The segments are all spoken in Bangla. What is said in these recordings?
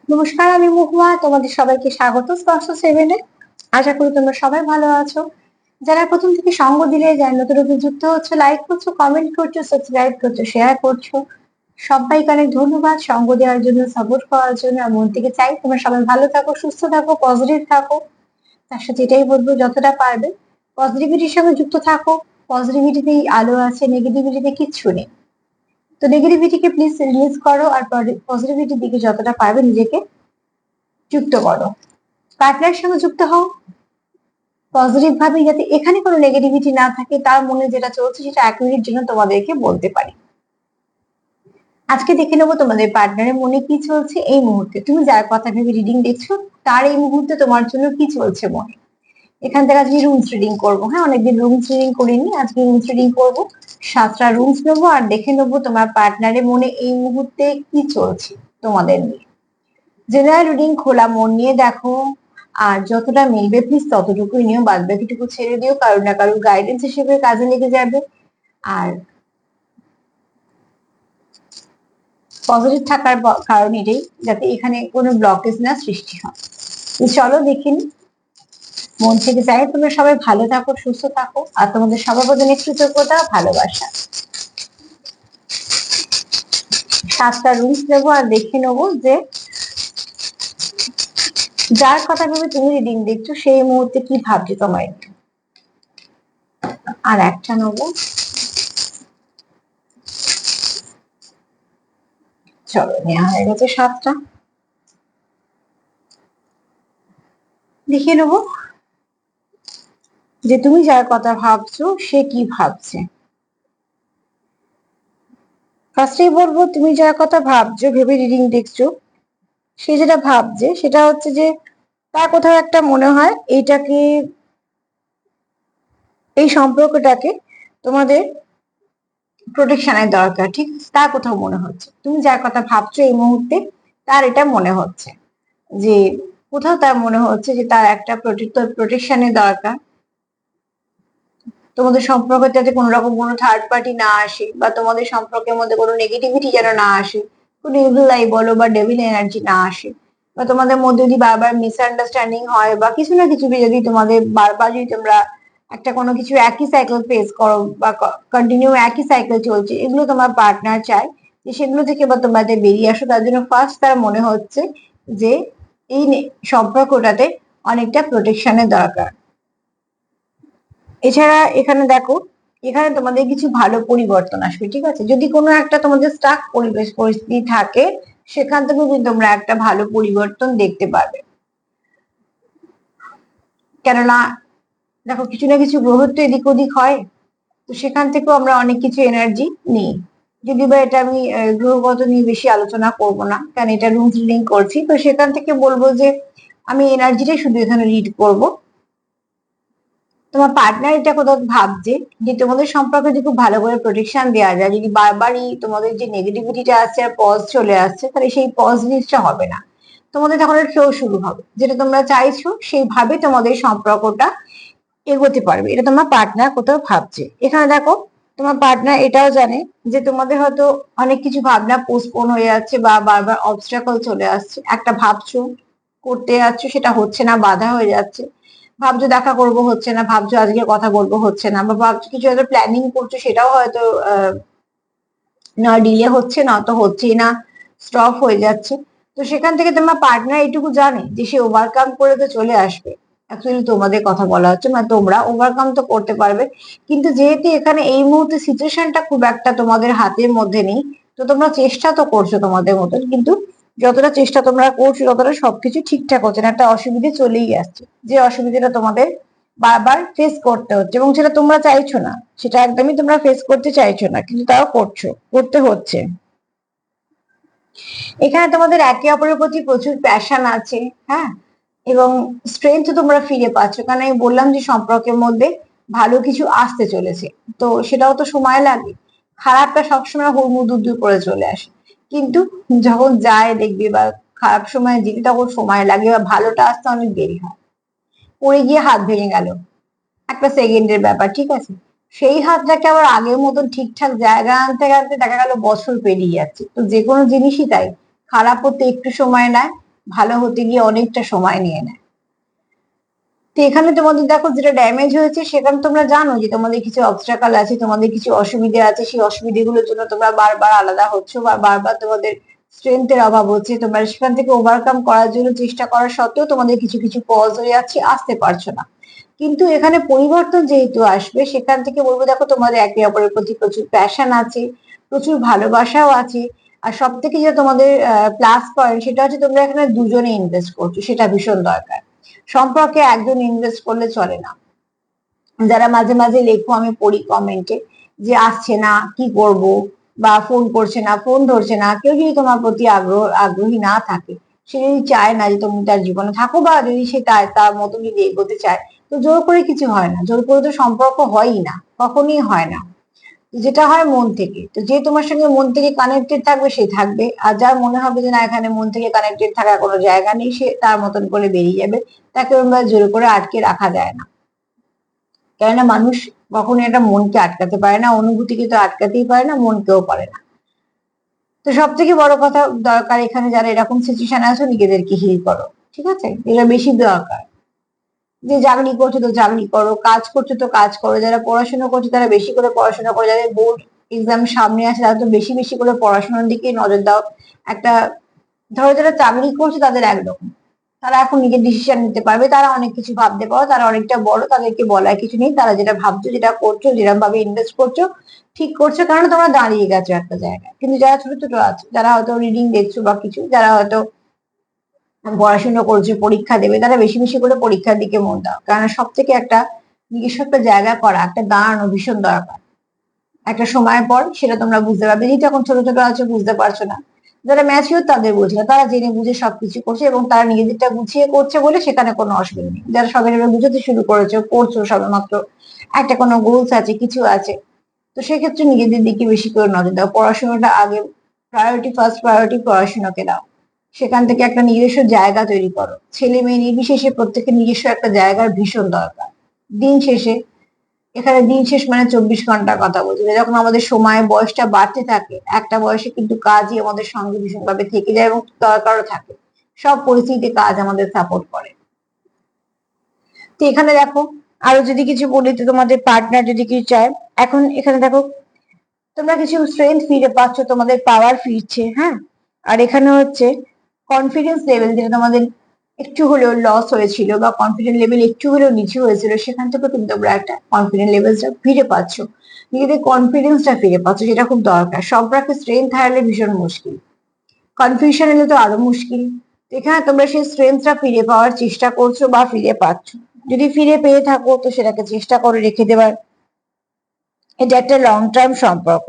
নমস্কার, আমি মহুয়া। তোমাদের সবাইকে স্বাগত স্পর্শ সেভেনে। আশা করি তোমরা সবাই ভালো আছো। যারা প্রথম থেকে সঙ্গ দিলে, যারা নতুন নতুন যুক্ত হচ্ছে, লাইক করছো, কমেন্ট করছো, সাবস্ক্রাইব করছো, শেয়ার করছো, সবাইকে অনেক ধন্যবাদ সঙ্গ দেওয়ার জন্য, সাপোর্ট করার জন্য। আর মন থেকে চাই তোমরা সবাই ভালো থাকো, সুস্থ থাকো, পজিটিভ থাকো। তার সাথে এটাই বলবো, যতটা পারবে পজিটিভিটির সঙ্গে যুক্ত থাকো। পজিটিভিটিতেই আলো আছে, নেগেটিভিটিতে কিচ্ছু নেই। তো নেগেটিভিটিকে প্লিজ রিলিজ করো, আর পজিটিভিটির দিকে যতটা পারবে নিজেকে যুক্ত করো। পার্টনারের সঙ্গে যুক্ত হও পজিটিভ ভাবে, যাতে এখানে কোনো নেগেটিভিটি না থাকে। তার মনে যেটা চলছে সেটা 1 মিনিট জন্য তোমাদেরকে বলতে পারি। আজকে দেখে নেবো তোমাদের পার্টনারের মনে কি চলছে এই মুহূর্তে। তুমি যার কথা ভেবে রিডিং দেখছো, তার এই মুহূর্তে তোমার জন্য কি চলছে মনে। এখান থেকে আজকে রুমস রিডিং করবো। হ্যাঁ, অনেকদিন রুমস রিডিং করিনি, আজকে রুমস রিডিং করবো। 7টা রুমস নেবো আর দেখে নেবো তোমার পার্টনারের মনে এই মুহূর্তে কি চলছে তোমাদের নিয়ে। জেনারেল রিডিং খোলা মন নিয়ে দেখো, আর যতটা মিলবে প্লিজ ততটুকুই নিও, বাদ বাকিটুকু ছেড়ে দিও, কারোর না কারোর গাইডেন্স হিসেবে কাজে লেগে যাবে। আর পজিটিভ থাকার কারণ এটাই, যাতে এখানে কোনো ব্লকেজ না সৃষ্টি হয়। চলো দেখিনি। মন থেকে চাই তোমরা সবাই ভালো থাকো, সুস্থ থাকো, আর তোমাদের সবার প্রতি অনেক কৃতজ্ঞতা, ভালোবাসা। 7টা রুমস নেবো আর দেখে নেবো যে যার কথা ভেবে তুমি রিডিং দেখছো সেই মুহূর্তে কি ভাবছে তোমার। আর একটা নেবো। চলো, নেওয়া হয়ে গেছে 7টা। দেখে নেবো যে তুমি যার কথা ভাবছো সে কি ভাবছে। ফার্স্টেই বলবো, তুমি যার কথা ভাবছো, ভেবে রিডিং দেখছো, সে যেটা ভাবছে সেটা হচ্ছে যে তার কোথাও একটা মনে হয় এইটাকে, এই সম্পর্কটাকে তোমাদের প্রোটেকশনের দরকার। ঠিক তার কোথাও মনে হচ্ছে, তুমি যার কথা ভাবছো এই মুহূর্তে তার এটা মনে হচ্ছে যে কোথাও তার মনে হচ্ছে যে তার একটা প্রোটেকশনের দরকার। তোমাদের সম্পর্কে যাতে কোনো রকম কোনো থার্ড পার্টি না আসে, বা তোমাদের সম্পর্কের মধ্যে কোনো নেগেটিভিটি যেন না আসে, কোনো ইভিল আই বলো বা ডেভিল এনার্জি না আসে, বা তোমাদের মধ্যে যদি বারবার মিসআন্ডারস্ট্যান্ডিং হয়, বা কিছু না কিছু যদি তোমাদের বারবার যদি তোমরা একটা কোনো কিছু একই সাইকেল ফেস করো, বা কন্টিনিউ একই সাইকেল চলছে, এগুলো তোমার পার্টনার চায় যে সেগুলো থেকে বা তোমাদের বেরিয়ে আসো। তার জন্য ফার্স্ট তার মনে হচ্ছে যে এই সম্পর্কটাতে অনেকটা প্রোটেকশনের দরকার। এছাড়া এখানে দেখো, এখানে তোমাদের কিছু ভালো পরিবর্তন আসবে। ঠিক আছে, যদি কোনো একটা তোমাদের স্টাক পরিবেশ পরিস্থিতি থাকে, সেখান থেকে কিন্তু তোমরা একটা ভালো পরিবর্তন দেখতে পাবে। কেননা দেখো, কিছু না কিছু গ্রহ তো এদিক ওদিক হয়, তো সেখান থেকেও আমরা অনেক কিছু এনার্জি নিই। যদি বা এটা আমি গ্রহগত নিয়ে বেশি আলোচনা করব না, কারণ এটা রুম রিডিং করছি, তো সেখান থেকে বলবো যে আমি এনার্জিটাই শুধু এখানে রিড করব। তোমার পার্টনার এটা কোথাও ভাবছে যে তোমাদের সম্পর্কে যদি খুব ভালো করে প্রোটেকশন দেওয়া যায়, যদি বারবারই তোমাদের যে নেগেটিভিটিটা আসছে আর পজ চলে আসছে, তাহলে সেই পজ জিনিসটা হবে না। তোমাদের তখন ফ্লো শুরু হবে, যেটা তোমরা চাইছো সেইভাবে তোমাদের সম্পর্কটা এগোতে পারবে। এটা তোমার পার্টনার কোথাও ভাবছে। এখানে দেখো, তোমার পার্টনার এটাও জানে যে তোমাদের হয়তো অনেক কিছু ভাবনা পোস্টপোন হয়ে যাচ্ছে, বা বারবার অবস্ট্রাকল চলে আসছে। একটা ভাবছো, করতে যাচ্ছ, সেটা হচ্ছে না, বাধা হয়ে যাচ্ছে। ভাবছো দেখা করবো, হচ্ছে না। ভাবছো আজকে কথা বলবো, হচ্ছে না। বা ভাবছো কিছু হয়তো প্ল্যানিং করছো, সেটাও হয়তো না ডিলে হচ্ছে, না তো হচ্ছেই না, স্টপ হয়ে যাচ্ছে। তো সেখান থেকে তোমার পার্টনার এইটুকু জানে যে সে ওভারকাম করে তো চলে আসবে। অ্যাকচুয়ালি তোমাদের কথা বলা হচ্ছে, মানে তোমরা ওভারকাম তো করতে পারবে। কিন্তু যেহেতু এখানে এই মুহূর্তে সিচুয়েশনটা খুব একটা তোমাদের হাতের মধ্যে নেই, তো তোমরা চেষ্টা তো করছো তোমাদের মতন, কিন্তু যতটা চেষ্টা তোমরা করছো ততটা সবকিছু ঠিকঠাক হচ্ছে না, একটা অসুবিধা চলেই আসছে। যে অসুবিধাটা তোমাদের বারবার ফেস করতে হচ্ছে, এবং সেটা তোমরা চাইছো না, সেটা একদমই তোমরা ফেস করতে চাইছো না, কিন্তু তাও করছো, করতে হচ্ছে। এখানে তোমাদের একে অপরের প্রতি প্রচুর প্যাশন আছে। হ্যাঁ, এবং স্ট্রেংথ তোমরা ফিরে পাচ্ছ, কারণ আমি বললাম যে সম্পর্কের মধ্যে ভালো কিছু আসতে চলেছে। তো সেটাও তো সময় লাগে। খারাপটা সবসময় হুড়মুড় করে চলে আসে, কিন্তু যখন যায় দেখবে, বা খারাপ সময় যেতে তখন সময় লাগে, বা ভালোটা আসতে অনেক দেরি হয়। পড়ে গিয়ে হাত ভেঙে গেল, একটা সেকেন্ডের ব্যাপার। ঠিক আছে, সেই হাতটাকে আবার আগের মতন ঠিকঠাক জায়গায় আনতে আনতে দেখা গেল বছর পেরিয়ে যাচ্ছে। তো যে কোনো জিনিসই তাই, খারাপ হতে একটু সময় নেয়, ভালো হতে গিয়ে অনেকটা সময় নিয়ে নেয়। তো এখানে তোমাদের দেখো যেটা ড্যামেজ হয়েছে সেখানে তোমরা জানো যে তোমাদের কিছু অবস্ট্রাকল আছে, তোমাদের কিছু অসুবিধা আছে, সেই অসুবিধাগুলোর জন্য তোমরা বারবার আলাদা হচ্ছ বা বারবার তোমাদের স্ট্রেংথের অভাব হচ্ছে, তোমরা সেখান থেকে ওভারকাম করার জন্য চেষ্টা করা সত্ত্বেও তোমাদের কিছু কিছু পজ হয়ে যাচ্ছে, আসতে পারছো না। কিন্তু এখানে পরিবর্তন যেহেতু আসবে সেখান থেকে বলবো দেখো তোমাদের একে অপরের প্রতি প্রচুর প্যাশন আছে, প্রচুর ভালোবাসাও আছে। আর সব থেকে যেটা তোমাদের প্লাস পয়েন্ট সেটা হচ্ছে তোমরা এখানে দুজনে ইনভেস্ট করছো, সেটা ভীষণ দরকার। সম্পর্কে একজন ইনভেস্ট করলে চলে না। যারা মাঝে মাঝে লেখো আমি পড়ি কমেন্টে যে আসছে না কি করব, বা ফোন করছে না, ফোন ধরছে না, কেউ যদি তোমার প্রতি আগ্রহী না থাকে, সে যদি চায় না যে তুমি তার জীবনে থাকো, বা যদি সে তার মতো যদি এগোতে চায়, তো জোর করে কিছু হয় না, জোর করে তো সম্পর্ক হয়ই না, কখনই হয় না। যেটা হয় মন থেকে, তো যে তোমার সঙ্গে মন থেকে কানেক্টেড থাকবে সে থাকবে, আর যার মনে হবে যে না এখানে মন থেকে কানেক্টেড থাকার কোনো জায়গা নেই, সে তার মতন করে বেরিয়ে যাবে। তাকে আমরা জোর করে আটকে রাখা যায় না, কেননা মানুষ কখনো একটা মনকে আটকাতে পারে না, অনুভূতিকে তো আটকাতেই পারে না, মনকেও পারে না। তো সব থেকে বড় কথা দরকার এখানে, যারা এরকম সিচুয়েশন আছো নিজেদেরকে হিল করো, ঠিক আছে, এটা বেশি দরকার। যে চাকরি করছো তো চাকরি করো, কাজ করছো তো কাজ করো, যারা পড়াশোনা করছো তারা বেশি করে পড়াশোনা করো, যাদের বোর্ড এক্সাম সামনে আছে তারা তো বেশি বেশি করে পড়াশোনার দিকে নজর দাও। একটা ধরো যারা চাকরি করছে তাদের একরকম, তারা এখন নিজের ডিসিশন নিতে পারবে, তারা অনেক কিছু ভাবতে পারো, তারা অনেকটা বড়, তাদেরকে বলার কিছু নেই, তারা যেটা ভাবছো যেটা করছো যেরকম ভাবে ইনভেস্ট করছো ঠিক করছো, কারণ তোমরা দাঁড়িয়ে গেছো একটা জায়গায়। কিন্তু যারা ছোট ছোট আছে, যারা হয়তো রিডিং দেখছো বা কিছু, যারা হয়তো পড়াশোনা করছে পরীক্ষা দেবে, তারা বেশি বেশি করে পরীক্ষার দিকে মন দাও, কারণ সব থেকে একটা নিজস্ব একটা জায়গা করা, একটা দাঁড়ানো ভীষণ দরকার। একটা সময় পর সেটা তোমরা বুঝতে পারবে, যেহেতু এখন ছোট ছোট আছো বুঝতে পারছো না। যারা ম্যাচিওর তাদের বলছি না, তারা জেনে বুঝে সবকিছু করছে এবং তারা নিজেদেরটা গুছিয়ে করছে বলে সেখানে কোনো অসুবিধা নেই। যারা সবাই সবাই বুঝতে শুরু করেছো, করছো সবে মাত্র, একটা কোনো গোলস আছে, কিছু আছে, তো সেক্ষেত্রে নিজেদের দিকে বেশি করে নজর দাও, পড়াশোনাটা আগে প্রায়োরিটি, ফার্স্ট প্রায়োরিটি পড়াশোনাকে দাও। সেখান থেকে একটা নিজস্ব জায়গা তৈরি করো, ছেলে মেয়ে নির্বিশেষে প্রত্যেকের নিজস্ব একটা জায়গার ভীষণ দরকার। দিন শেষে, এখানে দিন শেষ মানে 24 ঘন্টার কথা বলছি, যখন আমাদের সময় বয়সটা বাড়তে থাকে একটা বয়সে কিন্তু কাজই আমাদের সঙ্গে ভীষণভাবে থেকে যায় এবং দরকারও থাকে। সব পরিস্থিতিতে কাজ আমাদের সাপোর্ট করে। তো এখানে দেখো আরো যদি কিছু বলি, তো তোমাদের পার্টনার যদি কিছু চায়, এখন এখানে দেখো তোমরা কিছু স্ট্রেংথ ফিরে পাচ্ছ, তোমাদের পাওয়ার ফিরছে, হ্যাঁ। আর এখানে হচ্ছে কনফিডেন্স লেভেল, যেটা তোমাদের একটু হলেও লস হয়েছিল বা কনফিডেন্স লেভেল একটু হলেও নিচু হয়েছিল, সেখান থেকে কিন্তু তোমরা একটা কনফিডেন্স লেভেলটা ফিরে পাচ্ছ, নিজেদের কনফিডেন্সটা ফিরে পাচ্ছ, যেটা খুব দরকার। সম্পর্কে স্ট্রেংথ হারালে ভীষণ মুশকিল, কনফিউশন এলে তো আরো মুশকিল। তো এখানে তোমরা সেই স্ট্রেংথটা ফিরে পাওয়ার চেষ্টা করছো বা ফিরে পাচ্ছ। যদি ফিরে পেয়ে থাকো তো সেটাকে চেষ্টা করে রেখে দেওয়ার, এটা একটা লং টার্ম সম্পর্ক।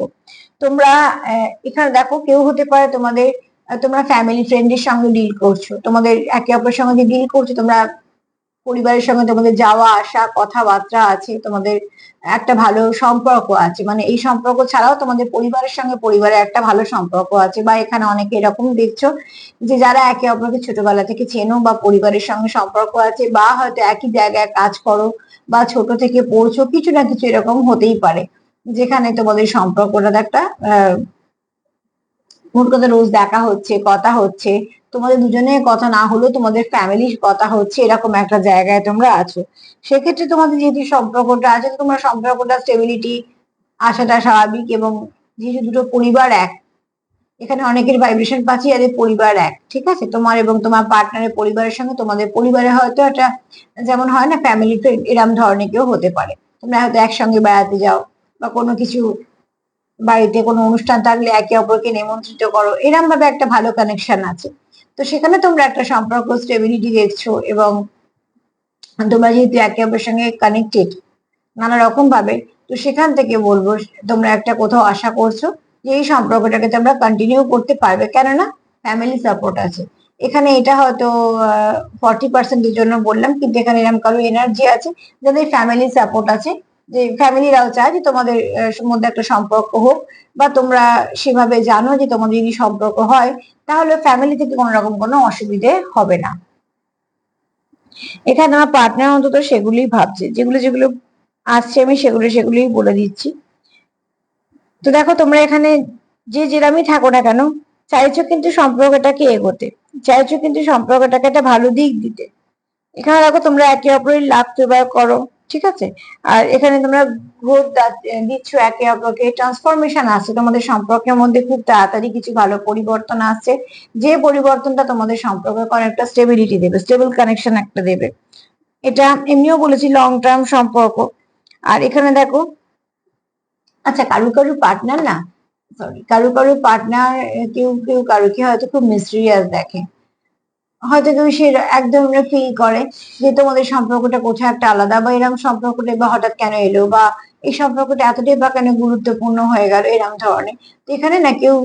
তোমরা এখানে দেখো কেউ হতে পারে তোমাদের, তোমরা ফ্যামিলি ফ্রেন্ডের সঙ্গে ডিল করছো, তোমাদের একে অপরের সঙ্গে যে ডিল করছো, তোমরা পরিবারের সঙ্গে তোমাদের যাওয়া আসা কথাবার্তা আছে, তোমাদের একটা ভালো সম্পর্ক আছে, মানে এই সম্পর্ক ছাড়াও তোমাদের পরিবারের সঙ্গে পরিবারের একটা ভালো সম্পর্ক আছে। বা এখানে অনেকে এরকম দেখছো যে যারা একে অপরকে ছোটবেলা থেকে চেনো বা পরিবারের সঙ্গে সম্পর্ক আছে, বা হয়তো একই জায়গায় কাজ করো বা ছোট থেকে পড়ছো, কিছু না কিছু এরকম হতেই পারে যেখানে তোমাদের সম্পর্কটা একটা মোট কথা রোজ দেখা হচ্ছে, কথা হচ্ছে, তোমাদের দুজনের কথা না হলেও তোমাদের ফ্যামিলির কথা হচ্ছে, এরকম একটা জায়গায় তোমরা আছো। সেক্ষেত্রে তোমাদের যেহেতু সম্পর্কটা আছে, তোমরা সম্পর্কটা স্টেবিলিটি আসাটা স্বাভাবিক। এবং যেহেতু দুটো পরিবার এক, এখানে অনেকের ভাইব্রেশন পাচ্ছি যাদের পরিবার এক, ঠিক আছে, তোমার এবং তোমার পার্টনারের পরিবারের সঙ্গে তোমাদের পরিবারে হয়তো একটা, যেমন হয় না ফ্যামিলি ফ্রেন্ড, এরম ধরনের কেউ হতে পারে। তোমরা হয়তো একসঙ্গে বেড়াতে যাও বা কোনো কিছু, বাড়িতে কোনো অনুষ্ঠান থাকলে একে অপরকে নিমন্ত্রিত করো, এরম ভাবে একটা ভালো কানেকশন আছে। তো সেখানে তোমরা একটা সম্পর্ক স্টেবিলিটি দেখছো, এবং তোমরা যেহেতু একে অপরের সঙ্গে কানেক্টেড নানা রকম ভাবে, তো সেখান থেকে বলবো তোমরা একটা কোথাও আশা করছো যে এই সম্পর্কটাকে তোমরা কন্টিনিউ করতে পারবে, কেননা ফ্যামিলি সাপোর্ট আছে। এখানে এটা হয়তো 40%-এর জন্য বললাম, কিন্তু এখানে এরকম কারো এনার্জি আছে যাদের ফ্যামিলি সাপোর্ট আছে, যে ফ্যামিলিরাও চায় যে তোমাদের মধ্যে একটা সম্পর্ক হোক, বা তোমরা সেভাবে জানো যে তোমাদের যদি সম্পর্ক হয় তাহলে ফ্যামিলি থেকে কোনো রকম কোনো অসুবিধে হবে না। এখানে আমার পার্টনার অন্তত সেগুলোই ভাবছে, যেগুলো যেগুলো আসছে আমি সেগুলোই বলে দিচ্ছি। তো দেখো তোমরা এখানে যে যেরামই থাকো না কেন, চাইছো কিন্তু সম্পর্কটাকে এগোতে, চাইছো কিন্তু সম্পর্কটাকে একটা ভালো দিক দিতে। এখানে দেখো তোমরা একে অপরের লাভ ফেভার করো, ঠিক আছে। আর এখানে তোমরা গ্রোথ দিচ্ছ একে অপরকে, ট্রান্সফরমেশন আসছে তোমাদের সম্পর্কের মধ্যে, খুব তাড়াতাড়ি কিছু ভালো পরিবর্তন আসছে, যে পরিবর্তনটা তোমাদের সম্পর্কে একটা স্টেবিলিটি দেবে, স্টেবল কানেকশন একটা দেবে। এটা এমনিও বলেছি লং টার্ম সম্পর্ক। আর এখানে দেখো, আচ্ছা কারু কারু পার্টনার না, সরি, কারু কারু পার্টনার, কেউ কেউ কারুকে হয়তো খুব মিস্টেরিয়াস দেখে, হয়তো কেউ সে একদম ফিল করে যে তোমাদের সম্পর্কটা কোথাও একটা আলাদা, বা এরকম সম্পর্কটা বা হঠাৎ কেন এলো, বা এই সম্পর্কটা এতটাই বা কেন গুরুত্বপূর্ণ হয়ে গেল, এরকম ধরনের। তো এখানে না কেউ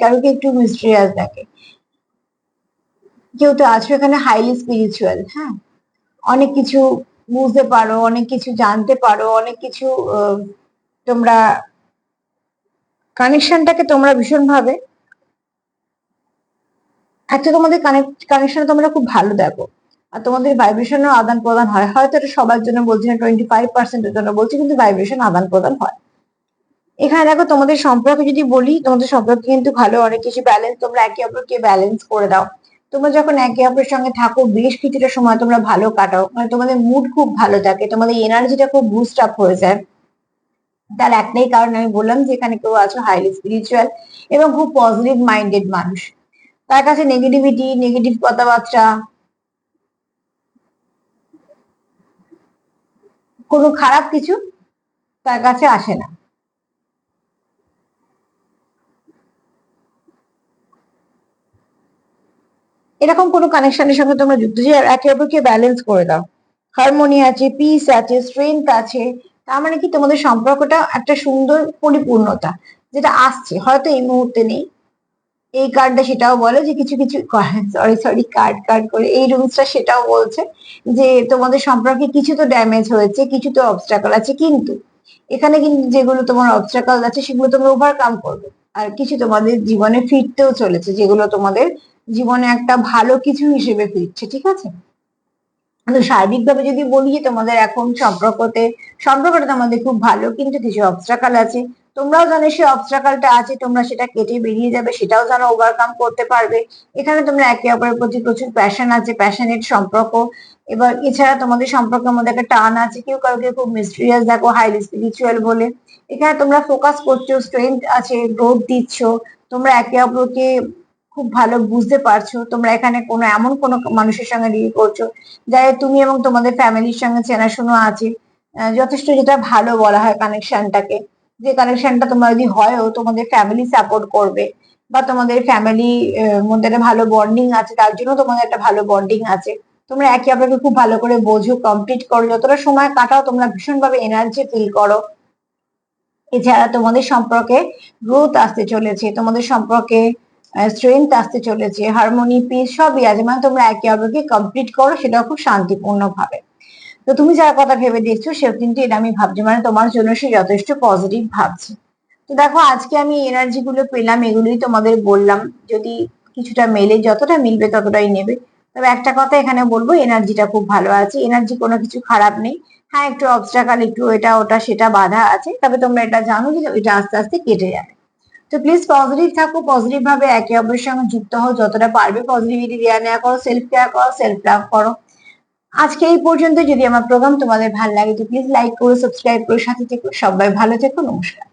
কারুকে একটু মিস্টেরিয়াস দেখে। কেউ তো আছো এখানে হাইলি স্পিরিচুয়াল, হ্যাঁ, অনেক কিছু বুঝতে পারো, অনেক কিছু জানতে পারো, অনেক কিছু তোমরা কানেকশনটাকে তোমরা ভীষণ ভাবে, একটা তোমাদের কানেকশন তোমরা খুব ভালো দেখো। আর তোমাদের ভাইব্রেশনের আদান প্রদান হয়, হয়তো এটা সবার জন্য বলছি না, 25%-এর জন্য বলছি, কিন্তু ভাইব্রেশন আদান প্রদান হয়। এখানে দেখো তোমাদের সম্পর্কে যদি বলি, তোমাদের সম্পর্কে কিন্তু ভালো, অনেক কিছু ব্যালেন্স, তোমরা একে অপরকে ব্যালেন্স করে দাও। তোমরা যখন একে অপরের সঙ্গে থাকো বেশ কিছুটা সময় তোমরা ভালো কাটাও, মানে তোমাদের মুড খুব ভালো থাকে, তোমাদের এনার্জিটা খুব বুস্ট আপ হয়ে যায়। তার একটাই কারণ আমি বললাম যে এখানে কেউ আছো হাইলি স্পিরিচুয়াল এবং খুব পজিটিভ মাইন্ডেড মানুষ, তার কাছে নেগেটিভিটি, নেগেটিভ কথাবার্তা, কোনো খারাপ কিছু তার কাছে আসে না। এরকম কোনো কানেকশনের সঙ্গে তোমরা যুক্ত যে একে অপরকে ব্যালেন্স করে দাও, হারমোনি আছে, পিস আছে, স্ট্রেংথ আছে। তার মানে কি তোমাদের সম্পর্কটা একটা সুন্দর পরিপূর্ণতা যেটা আসছে, হয়তো এই মুহূর্তে নেই। এই কার্ডটা সেটাও বলে যে কিছু কিছু, সরি সরি, কার্ড কার্ড করে এই রুলসটা সেটাও বলছে যে তোমাদের সম্পর্কে কিছু তো ড্যামেজ হয়েছে, কিছু তো অবস্ট্রাকল আছে, কিন্তু এখানে কিন্তু যেগুলো তোমার অবস্ট্রাকল আছে সেগুলো তোমরা ওভারকাম করবে। আর কিছু তোমাদের জীবনে ফিরতেও চলেছে, যেগুলো তোমাদের জীবনে একটা ভালো কিছু হিসেবে ফিরছে, ঠিক আছে। কিন্তু সার্বিকভাবে যদি বলি যে তোমাদের এখন সম্পর্কটা তোমাদের খুব ভালো, কিন্তু কিছু অবস্ট্রাকল আছে, তোমরাও জানো সেই অবস্ট্রাকলটা আছে, তোমরা সেটা কেটে বেরিয়ে যাবে, সেটাও জানো ওভারকাম করতে পারবে। এখানে তোমরা একে অপরের প্রতি প্রচুর প্যাশন আছে, প্যাশনেট সম্পর্ক। এবার এছাড়া তোমাদের সম্পর্কের মধ্যে একটা টান আছে, কেউ কাউকে খুব মিস্ট্রিয়াস দেখো হাইলি স্পিরিচুয়াল বলে। এখানে তোমরা ফোকাস করছো, স্ট্রেংথ আছে, গ্রোথ দিচ্ছ, তোমরা একে অপরকে খুব ভালো বুঝতে পারছো। তোমরা এখানে এমন কোনো মানুষের সঙ্গে ডিল করছো যাই তুমি এবং তোমাদের ফ্যামিলির সঙ্গে চেনাশোনা আছে, যথেষ্ট, যেটা ভালো বলা হয় কানেকশনটাকে। যে কানেকশনটা তোমরা যদি হয়ও, তোমাদের ফ্যামিলি সাপোর্ট করবে, বা তোমাদের ফ্যামিলি মধ্যে একটা ভালো বন্ডিং আছে, তার জন্য তোমাদের একটা ভালো বন্ডিং আছে। তোমরা একে অপরকে খুব ভালো করে বোঝো, কমপ্লিট করো, যতটা সময় কাটাও তোমরা ভীষণ ভাবে এনার্জি ফিল করো। এছাড়া তোমাদের সম্পর্কে গ্রোথ আসতে চলেছে, তোমাদের সম্পর্কে স্ট্রেংথ আসতে চলেছে, হারমোনি, পিস সবই আছে, মানে তোমরা একে অপরকে কমপ্লিট করো, সেটাও খুব শান্তিপূর্ণ ভাবে। তো তুমি যার কথা ভেবে দেখছো সেও কিন্তু এটা আমি ভাবছি, মানে তোমার জন্য সে যথেষ্ট পজিটিভ ভাবছে। তো দেখো আজকে আমি এনার্জি গুলো পেলাম, এগুলোই তোমাদের বললাম। যদি কিছুটা মেলে, যতটা মিলবে ততটাই নেবে। তবে একটা কথা এখানে বলবো, এনার্জিটা খুব ভালো আছে, এনার্জি কোনো কিছু খারাপ নেই। হ্যাঁ, একটু অবস্ট্রাকল, একটু এটা ওটা সেটা বাধা আছে, তবে তোমরা এটা জানো যে এটা আস্তে আস্তে কেটে যাবে। তো প্লিজ পজিটিভ থাকো, পজিটিভ ভাবে একে অপরের সঙ্গে যুক্ত হও, যতটা পারবে পজিটিভিটি দেওয়া নেওয়া করো, সেলফ কেয়ার করো, সেলফ লাভ করো। আজকে এই পর্যন্ত। যদি আমার প্রোগ্রাম তোমাদের ভালো লাগে তো প্লিজ লাইক করো, সাবস্ক্রাইব করো, সাথে থেকো। সবাই ভালো থেকো, নমস্কার।